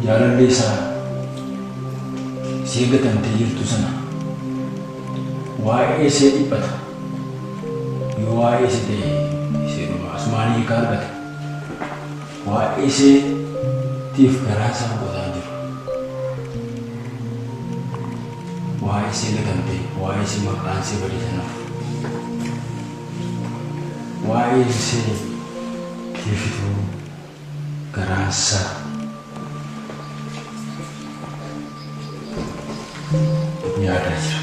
Jalan desa siegatan jirtu sana wae se ipat wae se de se rumah asmani karbat wae se tif karasa bodanjir wae se legante wae se makan se bari sana wae se tif itu karasa ya ada aja.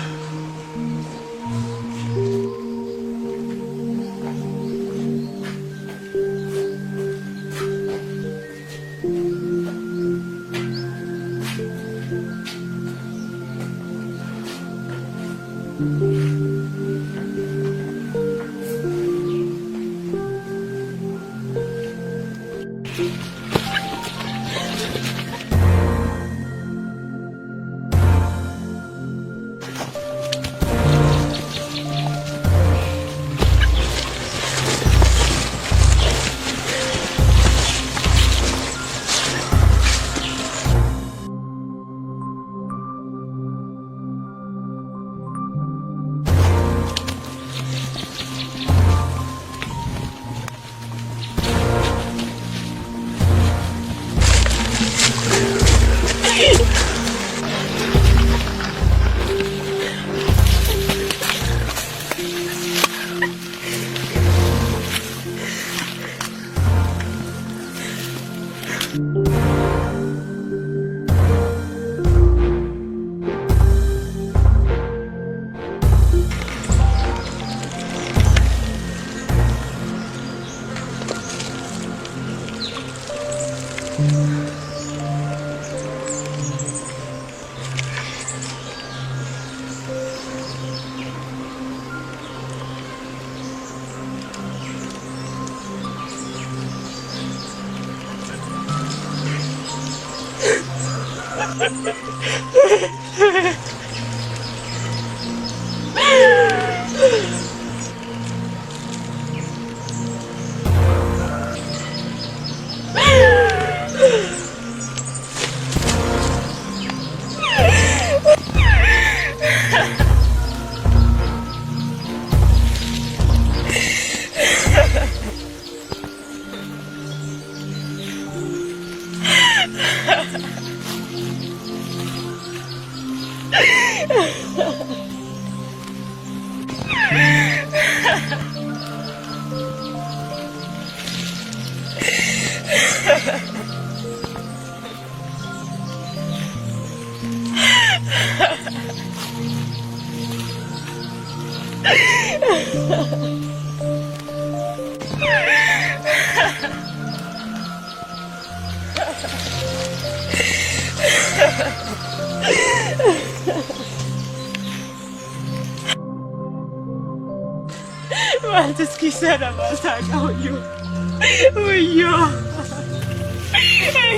Antes quisiera matar a yo.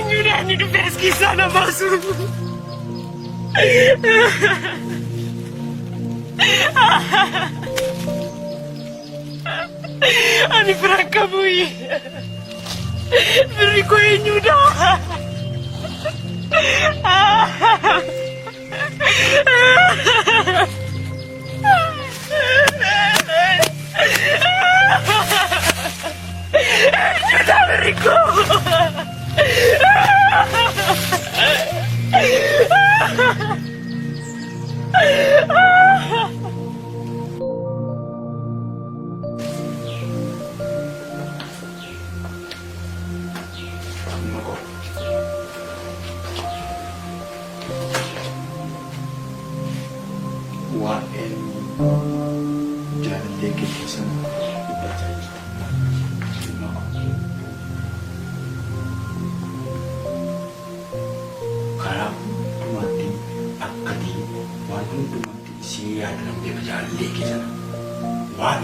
Nyuna ni beski sana masu. Ani franca mui. Rico nyuna. Rico.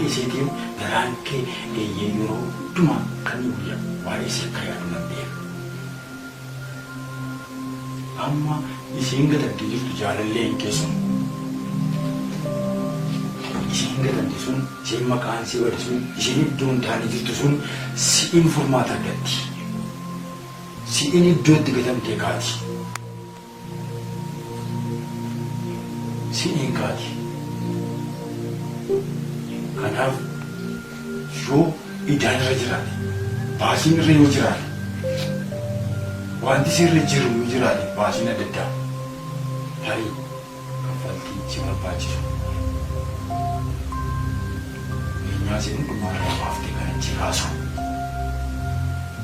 Isiitiin garaan kee yeroo hundumaa kan guyyaa waa'ee isii akka yaadu nan beeka. Amma isiin gatattee jirtu jaalalleen keessumaa. Isiin gatatte sun, isiin maqaan si bade sun, isiin iddoo hin taane jirtu sun si'iin furmaata argatti. Si'iin iddootti gatamtee kaati. Si'iin kaati. Kanaaf yoo idaan irra jiraate, baasiin irra yoo jiraate, wanti sirra jiru yoo jiraate baasiin adda addaa tarii kaffaltii si barbaachisu. Beenyaa si hundumaa irraa baaftee kan achi kaasu,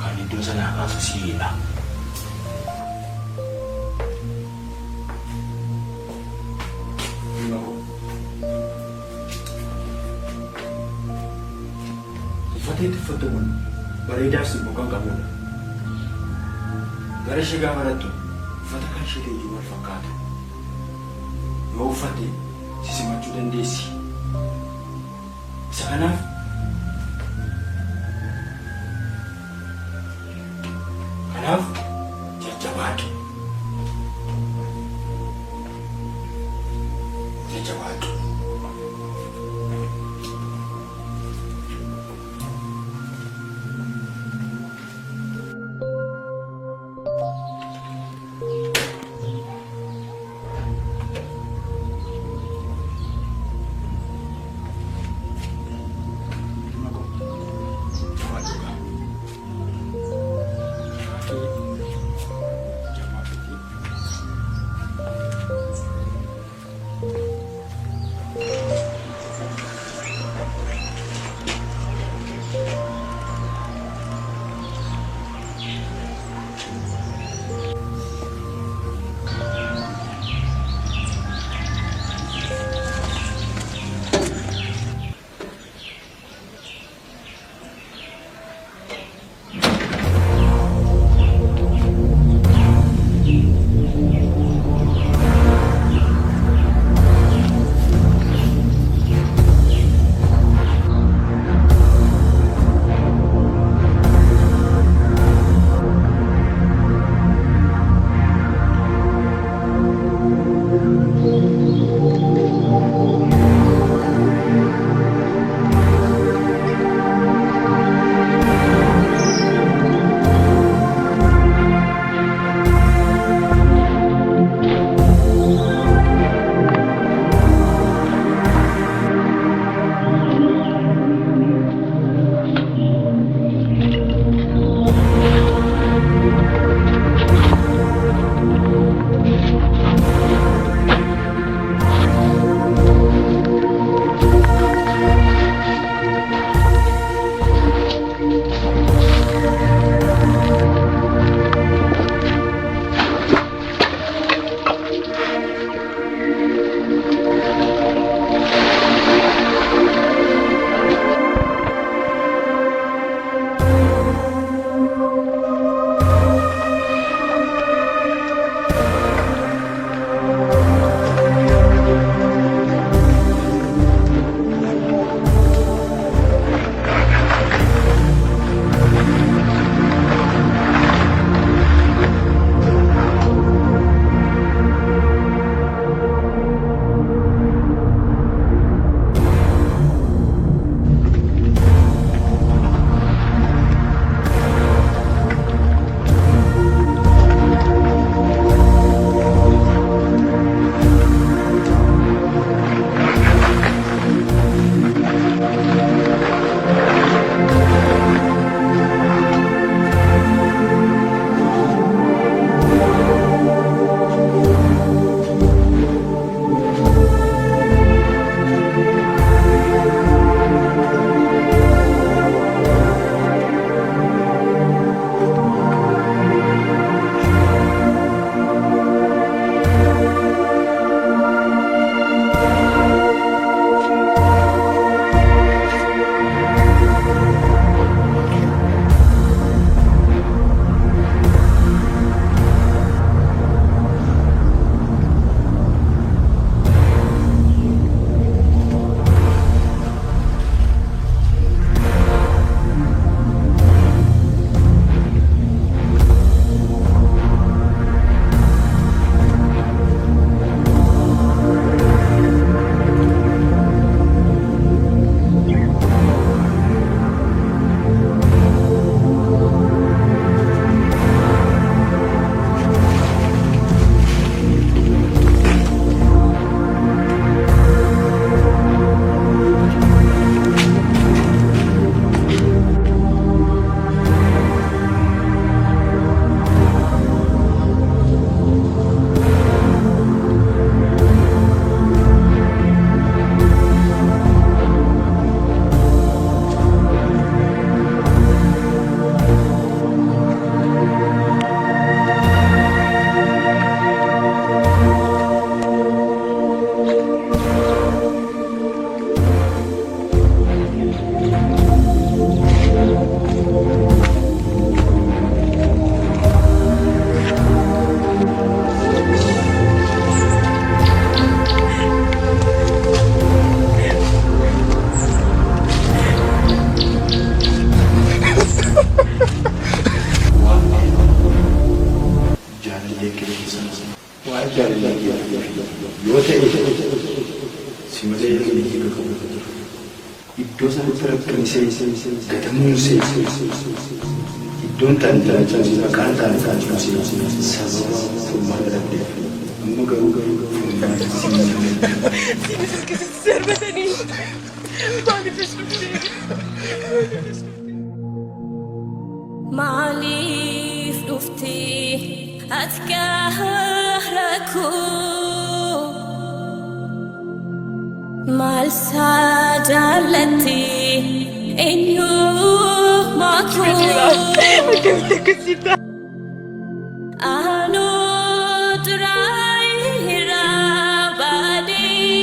kan iddoo sanaa kaasu si'eedha. Uffatee uffatu kun bareedaaf simboo kan qabudha. Gara ishee gaafa dhalattu uffata kan ishee ta'e wal fakkaatu. Yoo uffatte si simachuu dandeessi. Isa kanaaf jajjabaadhu. Jajjabaadhu. Yoo ta'e si malee illee bakka jiru. Iddoo sanatti rakkanisee gadamuusee iddoon taa'anii maqaan taa'anii sababa furmaata dhabdeef amma garuu furmaata Tienes que ser detenido. Maalif dhufte atkaaraku maal saadaalatti eenyummaatu aanoo duraayira baadee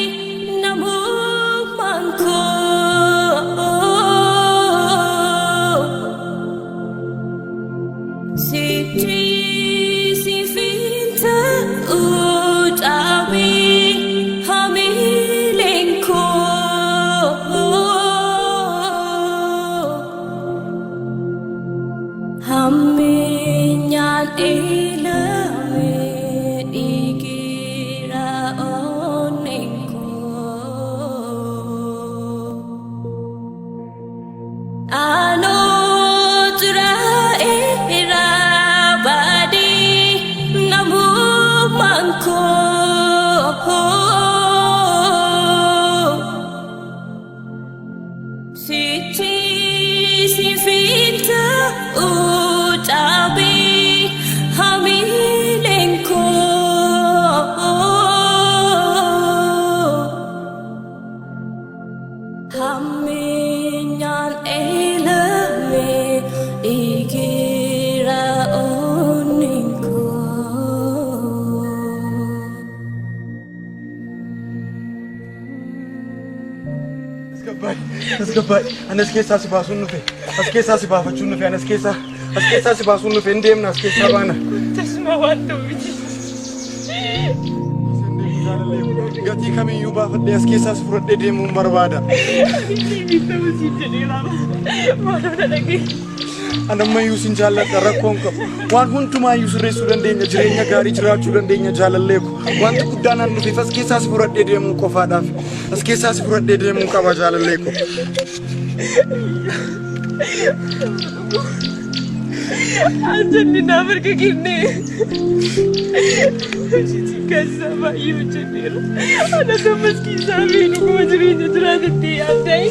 namummaan koo sitti sifinta utaawee hamileen koo hammeenyaan eelamee dhiigira onneen koo aanoo duraa'eera baadee namummaan koo sitti sifinta utaawee hamileen koo hammeenyaan eelamee dhiigira onneen koo. Asgabbaay anas keessaa si baasuun nufe as keessaa si baafachuun nufe anas keessaa si baasuun nufe hin deemna as keessaa baana. Tasuma waan ta'uuti. Gatii kamiyyuu baafadhee as keessaa si fudhadhee deemuun barbaada. Siif ta'uu siin jedheera. Maaloo dhagee. Anammayyuu sin jaalladha rakkoon qabu waan hundumaayyuu sirreessuu dandeenya jireenya gaarii jiraachuu dandeenya jaalalleeku wanti guddaan an dhufeef as keessaa si fudhadhee deemuu qofaadhaaf as keessaa si fudhadhee deemuu qaba jaalalleeku. Anjani naaf erga kennee. Hojiitiin keessaa baay'ee hojjeteera. Ana gammas keessaa fi dhuguma jireenya jiraatetti yaaddaa'e.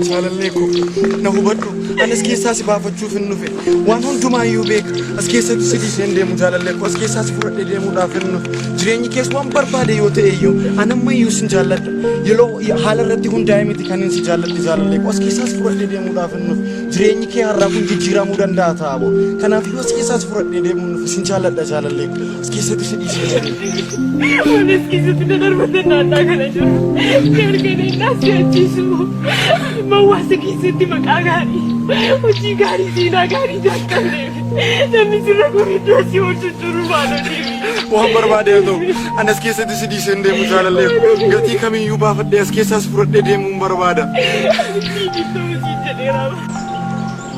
Jaalalleeku na hubadhu anas keessaa si baafachuuf hin dhufe waan hundumaayyuu beeka as keessatti si dhiisee hin deemu jaalalleeku as keessaa si fudhadhee deemuudhaaf hin dhufe jireenyi kees waan barbaade yoo ta'e iyyuu anammayyuu sin jaalladha yeroo haala irratti hundaa'e miti kan si jaalladhe jaalalleeku as keessaa si fudhadhee deemuudhaaf hin dhufe jireenyi kee har'aa kun jijjiiramuu danda'a taa'abo kanaafiyyuu as keessaa si fudhadhee deemuu hin dhufe sin jaalladha jaalalleeku as keessatti si dhiisee deemu. Wanis keessatti dadarbatan naannaa kana jiru. Erganii naasi achiisu. Hawaasa keessatti maqaa gaarii, hojii gaarii, seenaa gaarii jalqabneef namni sirra gumiddoo si hojjechuun maaloo waan barbaade haa ta'u anas keessatti si dhiisee hin deemu jaalalleeku gatii kamiyyuu baafadhee as keessaa si fudhadhee deemuun barbaada.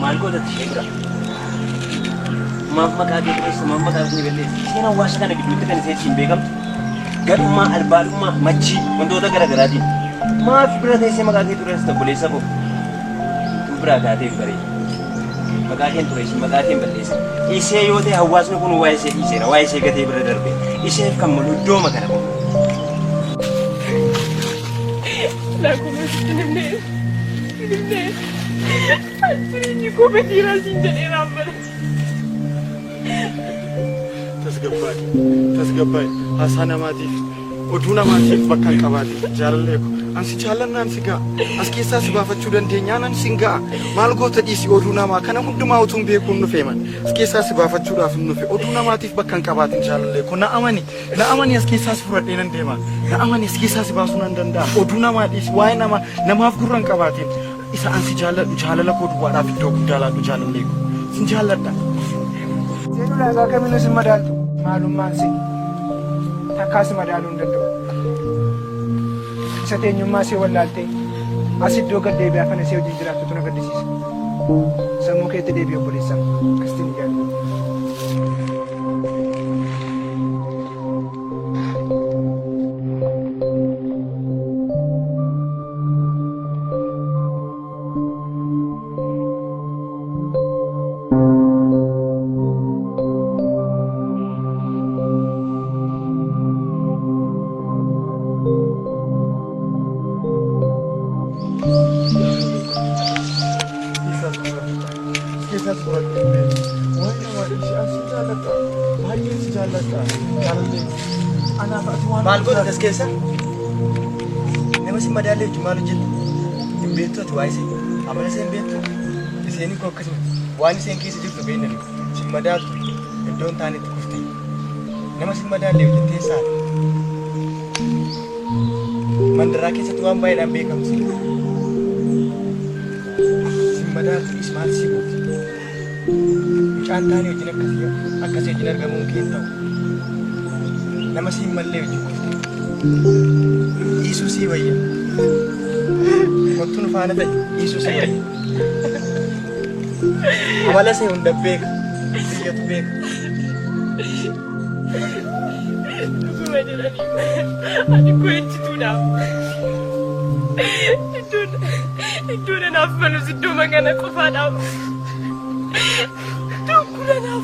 Maal godhatti ishee bira? Maaf maqaa kee tureessa maaf maqaa kee balleessa isheen hawaasa kana gidduutti kan ishee ittiin beekamtu gadhummaa albaalummaa machii wantoota garaagaraatiin maaf bira teessee maqaa kee tureessa obboleessa koo biraa kaatee bareeda maqaa kee tureessa maqaa kee balleessa ishee yoo ta'e hawaasni kun waa'ee ishee dhiiseera waa'ee ishee gatee bira darbe isheef kan malu iddooma kana qabu. Lakkuma sitti nimnee jireenyi koo badiiraa siin jedhee raammata. Tasgabbaay haasaa namaatiif oduu namaatiif bakka hin qabaate jaalalleeku ansi jaallannaan si ga'a as keessaa si baafachuu dandeenyaan an sin ga'a maal goota dhiisi oduu namaa kana hundumaa utuun beekuun dhufe man as keessaa si baafachuudhaaf hin dhufe oduu namaatiif bakka hin qabaatin jaalalleeku na amani as keessaa si fudhadhee nan deema na amani as keessaa si baasuu nan danda'a oduu namaa dhiisi waa'ee namaaf gurra hin qabaatin isa ansi jaalladhu jaalala koo duwwaadhaaf iddoo guddaa laadhu jaalalleeku sin jaalladha. Seenuu laagaa kamiinuu sin madaaltu maalummaan si takkaas madaaluu hin danda'u. Isa teenyummaa see wallaaltee as iddoo gad deebi'ee afaan isee hojii jiraattutu na gaddisiisa. Sammuu keetti deebi'ee obboleessa akkasitti ni jaalladhu. Maal godha as keessa? Nama si madaalee wajjin maal hojjetu? Hin beektu ati waa ishee. Amala ishee hin beektu. Isheenii koo akkasuma waan isheen keessa jirtu beeknani. Si madaaltu iddoon taanetti kuftee. Nama si madaalee wajjin teessaadha. Mandaraa keessatti waan baay'eedhaan beekamti. Si madaaltu maal si gooti? Mucaan taanee wajjin akkasii wajjin argamuun kee hin ta'u. Nama si mallee wajjin kuftee. Yesuusii wayya. Kottu nu faana ta'e Yesuusii wayya. Amala ishee hunda beeka. Biyyatu beeka. Dhuguma jedhanii ati gochituudhaaf. Iddoo nanaaf malus iddoo magana qofaadhaaf. Tokko nanaaf.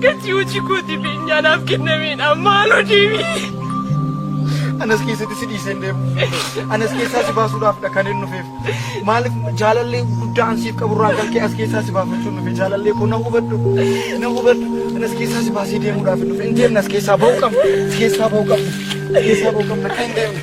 Gatii hojii kootii beenyaanaaf kennameedhaan maaloo deebii. Anas keessatti si dhiisee hin deemu. Anas keessaa si baasuudhaafidha kan hin dhufeef. Maaliif jaalallee guddaa An-Siif qaburraa kan ka'e as keessaa si baafachuun dhufe jaalallee koo na hubadhu. Anas keessaa si baasee deemuudhaaf hin dhufe. Hin deemne as keessaa ba'uu qabna. As keessaa ba'uu qabna. As keessaa ba'uu qabna kan hin deemne.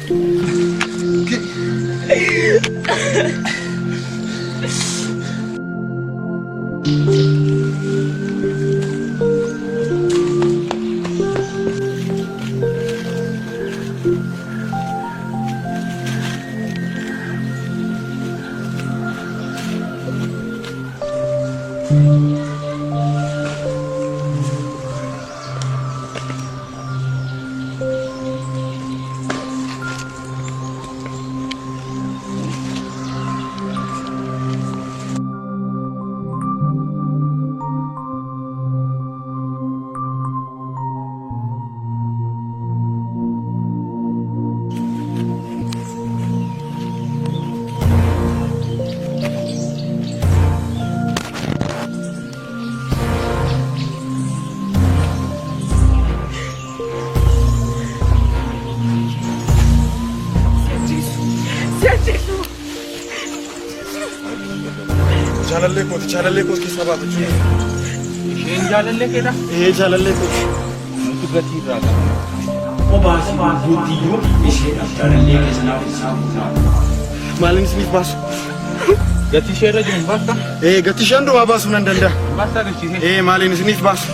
Jaalallee kooti keessaa baafachuu. Isheen jaalallee keedha? Jaalallee kooti. Wanti gatii irraa qaba. Obaasi guutuyyuu isheedhaaf jaalallee keessa naaf isaa Maaliin isiniif baasu? Gatii ishee irra jiru baasta? Gatii ishee hundumaa baasuu nan danda'a. Baasta agarsiisee. Maaliin isiniif baasu?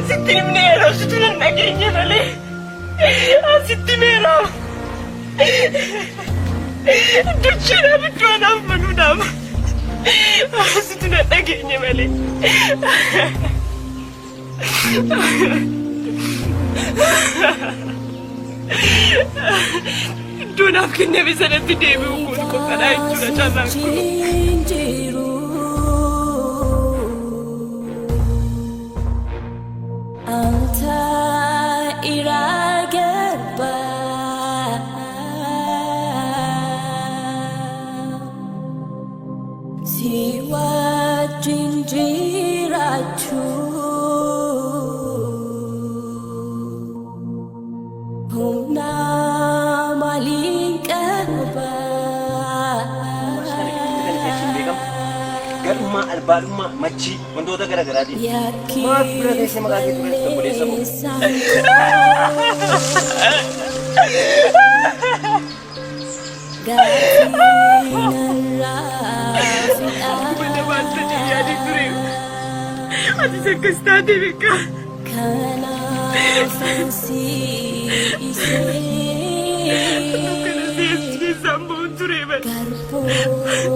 Sittinimneero situnan nageenya malee asitti meeroo duchinaaf iddoo naaf manuudhaaf situnan nageenya malee iddoo naaf kenname sanatti deebi'uu kun qofadhaa jechuudha caallaan kun. Albaalummaa machii wantoota gara garaatiin maaf bira teessee maqaa kee tureessa obboleessa koo. Akkuma namaan sadii yaadee ture. Atis akkas taate beekaa. Kana seessi keessaan ba'uun ture bada.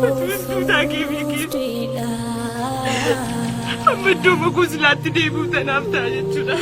Atuus duutaa kee beekee. Amma iddoo makuu silaatti deebi'u tanaaf ta'a jechuudha.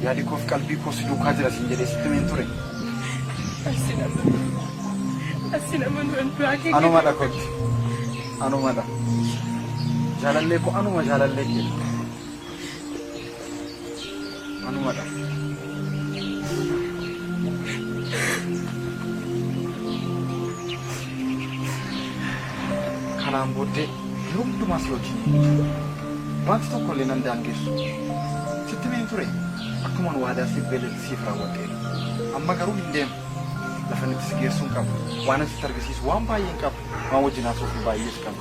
Yaadikoof qalbii koos duukaa jira siin jedhee sitti meen ture. Anumadha kotti. Anumadha. Jaalallee koo anuma jaalallee kee. Anumadha. Kanaan booddee hundumaa si wajjin. Wanti tokkollee nan daangessu. Sitti meen ture. Akkuma waadaa siif beelatti siif raawwadhee amma garuu hin deemu lafa itti si geessuun qabu waan asitti argisiisu waan baay'een qabu waan wajjin haasofii baay'ees qabu.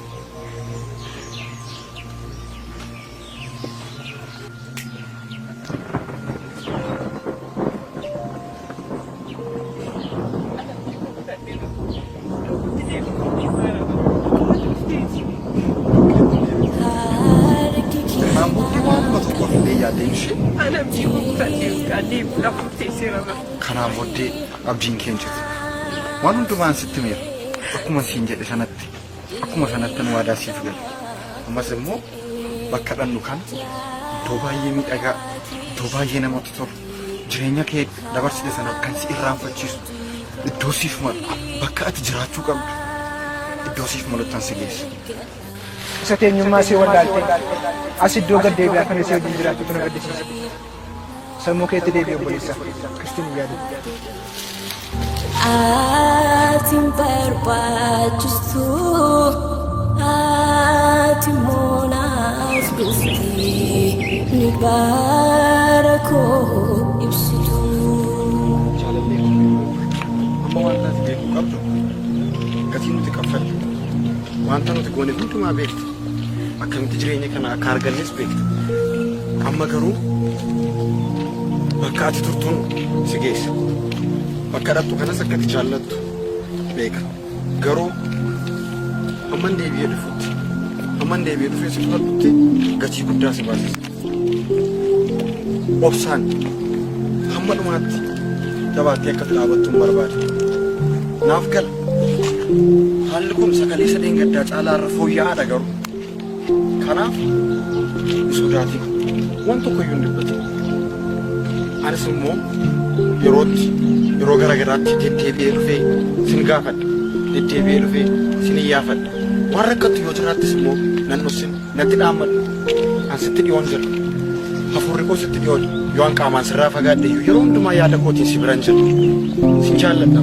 Kanaan booddee abdiin keenya jirti. Waan hundumaan sitti meera. Akkuma siin jedhe sanatti akkuma sanatti waadaa siif gala. Ammas immoo bakka dhannu kan iddoo baay'ee miidhagaa, iddoo baay'ee namatti tolu, jireenya kee dabarsite sana kan si irraanfachiisu, iddoo siif malu, bakka ati jiraachuu qabdu, iddoo siif malutti si geessa. Isa teenyummaa see wallaaltee as iddoo gad deebi'aa kan isee wajjin jiraattu na gaddisiisa. Sammuu keetti deebi'e obboleessa. Kristiin yaadu. Atiin barbaachistu ati moonaas dhuftee ni bara koo ibsitu. Jaalallee amma waan ati beekuu qabdu gatii nuti kaffallu wanta nuti goone hundumaa beektu akkamitti jireenya kana akka argannes beektu amma garuu bakka ati turtuun si geessa bakka dhattu kanas akka ati jaallattu beeka garuu amman deebi'ee dhufutti amman deebi'ee dhufee si fudhadhutti gatii guddaa si baasisa obsaan hamma dhumaatti dabaattee akka dhaabattuun barbaada naaf gala haalli kun sagalee sadeen gaddaa caalaa irra fooyya'aadha garuu kanaaf sodaatiin waan tokkoyyuu hin dhibbatin anis immoo yeroo garagaraatti deddeebi'ee dhufee sin gaafadha deddeebi'ee dhufee sin iyyaafadha waan rakkattu yoo jiraattis immoo nan dhossin natti dhaammadhu an sitti dhiyoon jira hafuurri koo sitti dhiyoon yoo an qaamaan sirraa fagaadhe yeroo hundumaa yaada kootiin si biran jira sin jaalladha.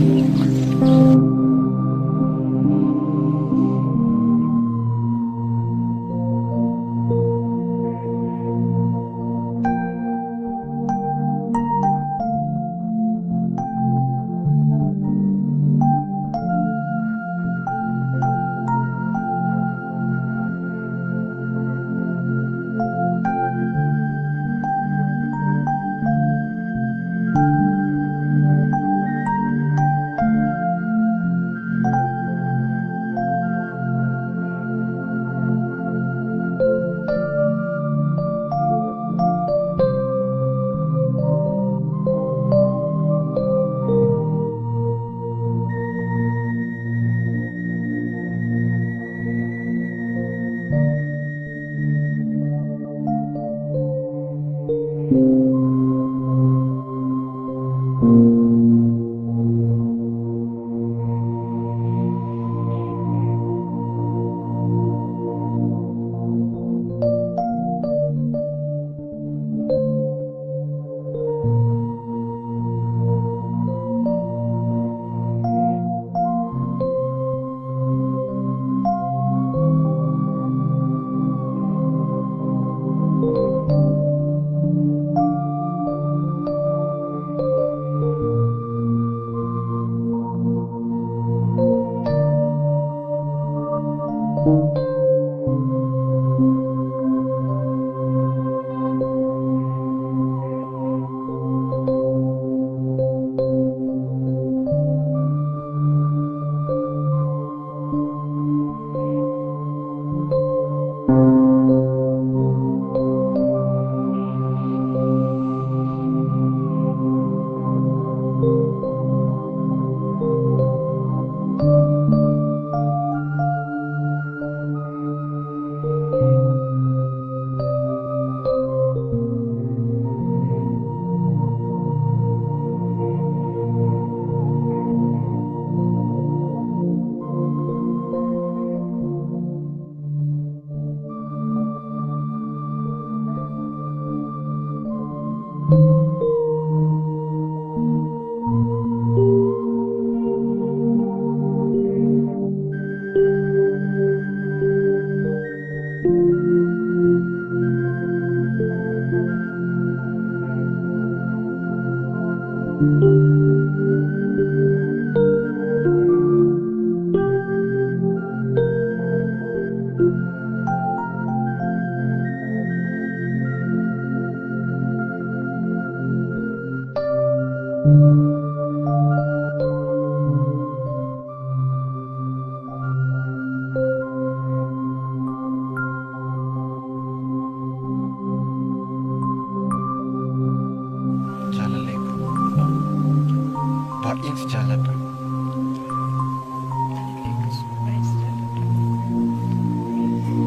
baay'een si jaalladha.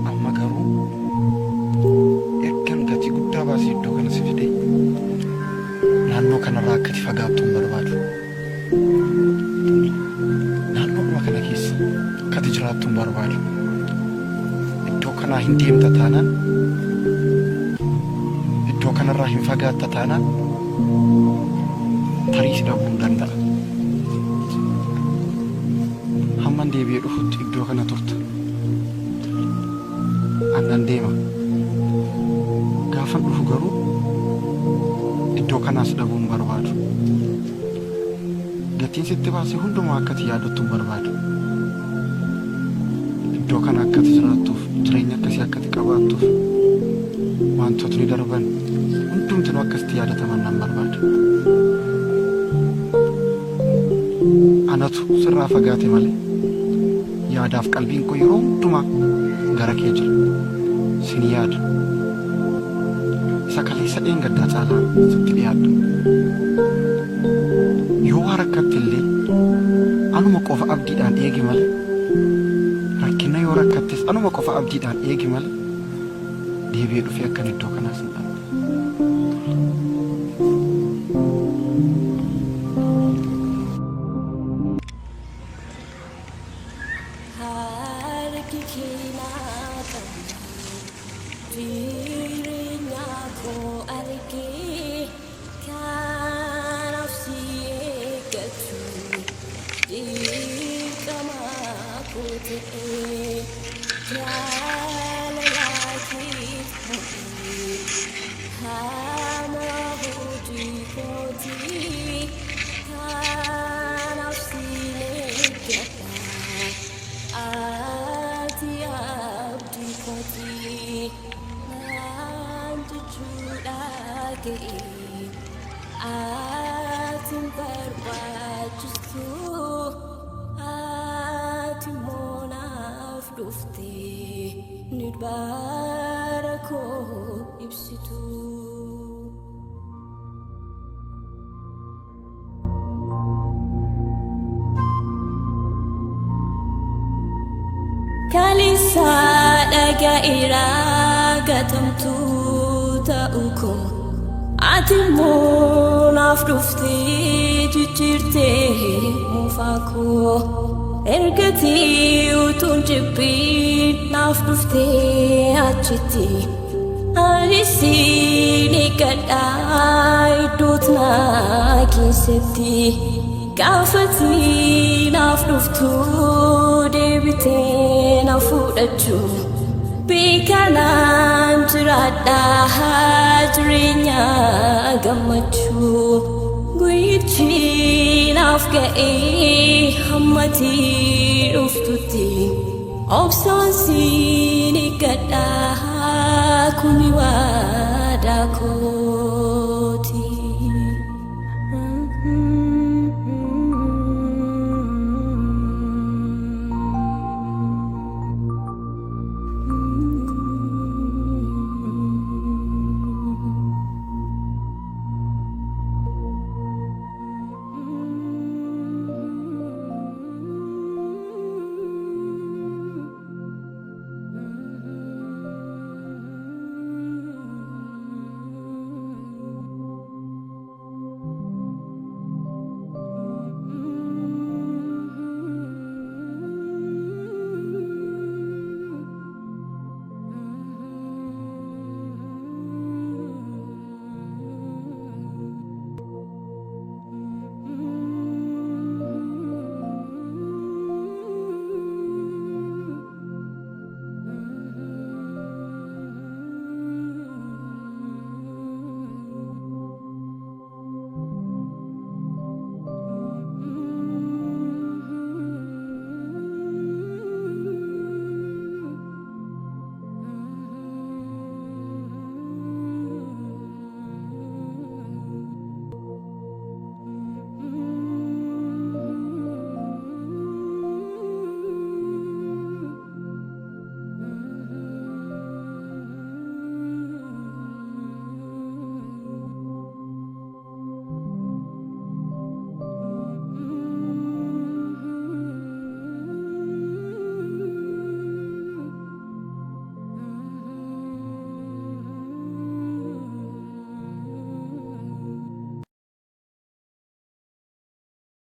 Amma garuu ergan gatii guddaa baasee iddoo kana si fide naannoo kanarraa akkati fagaattu hin barbaadu. Naannoodhuma kana keessa akkati jiraattu hin barbaadu. Iddoo kanaa hin deemta taanaan iddoo kanarraa hin fagaatta taanaan tarii si dhabuu hin danda'a. Hamman deebi'ee dhufutti iddoo kana turta. Annan deema. Gaafan dhufu garuu iddoo kanaas dhabuu hin barbaadu. Gatiin sitti baasee hundumaa akkati yaadattu hin barbaadu. Iddoo kana akkati jiraattuuf, jireenya akkasii akkati qabaattuuf, wantootni darban hundumtuu akkasitti yaadataman nan barbaada. Anatu sirraa fagaate malee yaadaaf qalbiin koo yeroo hundumaa gara kee jira. Sin yaada. Isa kaleessa dheengaddaa caalaa sitti dhiyaadha. Yoo waa rakkatte illee anuma qofa abdiidhaan eegi malee, rakkina yoo rakkattes anuma qofa abdiidhaan eegi malee deebi'ee dhufee akkan iddoo kanaas hin dhabu. Kalisa daga iragatamtu ta'uko ati monaaf dhufte jijjiirte mufaako ergati utuun jibbiin naaf dhufte achitti arisi ni gadhaa iddoot naa keessatti gaafati naaf dhuftu deebitee na fudhachu beekanaan jiraadhaa jireenya gammachuu guyyichi naaf ga'ee hammatii dhuftutti obsaansi ni gadhaa kuni waadaa koo.